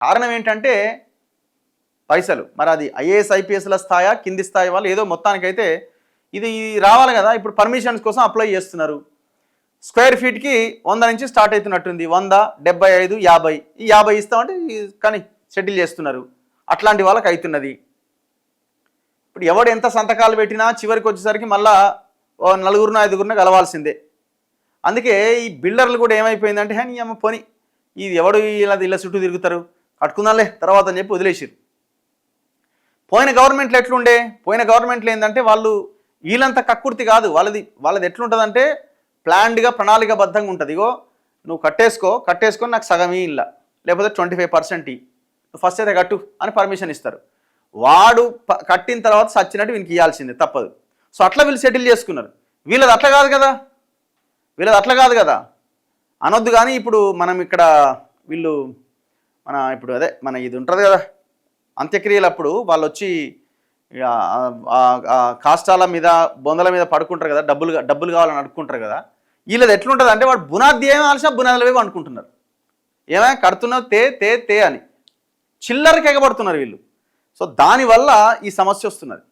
కారణం ఏంటంటే పైసలు. మరి అది ఐఏఎస్ ఐపీఎస్ల స్థాయా, కింది స్థాయి వాళ్ళు ఏదో మొత్తానికైతే ఇది రావాలి కదా. ఇప్పుడు పర్మిషన్స్ కోసం అప్లై చేస్తున్నారు. స్క్వేర్ ఫీట్కి 100 నుంచి స్టార్ట్ అవుతున్నట్టుంది. 100, 75, 50. ఈ 50 ఇస్తామంటే కానీ సెటిల్ చేస్తున్నారు. అట్లాంటి వాళ్ళకి అవుతున్నది. ఇప్పుడు ఎవడు ఎంత సంతకాలు పెట్టినా చివరికి వచ్చేసరికి మళ్ళా 4, 5 కలవాల్సిందే. అందుకే ఈ బిల్డర్లు కూడా ఏమైపోయిందంటే నీ అమ్మ పోని ఇది ఎవడు ఇలా చుట్టూ తిరుగుతారు, కట్టుకుందాంలే తర్వాత అని చెప్పి వదిలేసారు. పోయిన గవర్నమెంట్లు ఎట్లుండే, పోయిన గవర్నమెంట్లు ఏంటంటే వాళ్ళు వీళ్ళంతా కక్కుర్తి కాదు. వాళ్ళది ఎట్లుంటుందంటే ప్లాన్డ్గా ప్రణాళికబద్ధంగా ఉంటుంది. ఇగో నువ్వు కట్టేసుకొని నాకు సగం ఇల్లా లేకపోతే 25% నువ్వు ఫస్ట్ అయితే కట్టు అని పర్మిషన్ ఇస్తారు. వాడు కట్టిన తర్వాత సచ్చినట్టు వీనికి ఇవ్వాల్సిందే, తప్పదు. సో అట్లా వీళ్ళు సెటిల్ చేసుకున్నారు. వీళ్ళది అట్లా కాదు కదా అనొద్దు. కానీ ఇప్పుడు మనం ఇక్కడ వీళ్ళు ఇప్పుడు మన ఇది ఉంటుంది కదా అంత్యక్రియలప్పుడు వాళ్ళు వచ్చి కాష్టాల మీద బొందల మీద పడుకుంటారు కదా, డబ్బులు కావాలని అడుక్కుంటారు కదా. వీళ్ళది ఎట్లుంటుంది అంటే వాడు బునాది ఏమో ఆలస్యం బునాదులు వేవి అనుకుంటున్నారు. ఏమైనా కడుతున్నావు తే అని చిల్లరకి ఎగబడుతున్నారు వీళ్ళు. సో దానివల్ల ఈ సమస్య వస్తున్నది.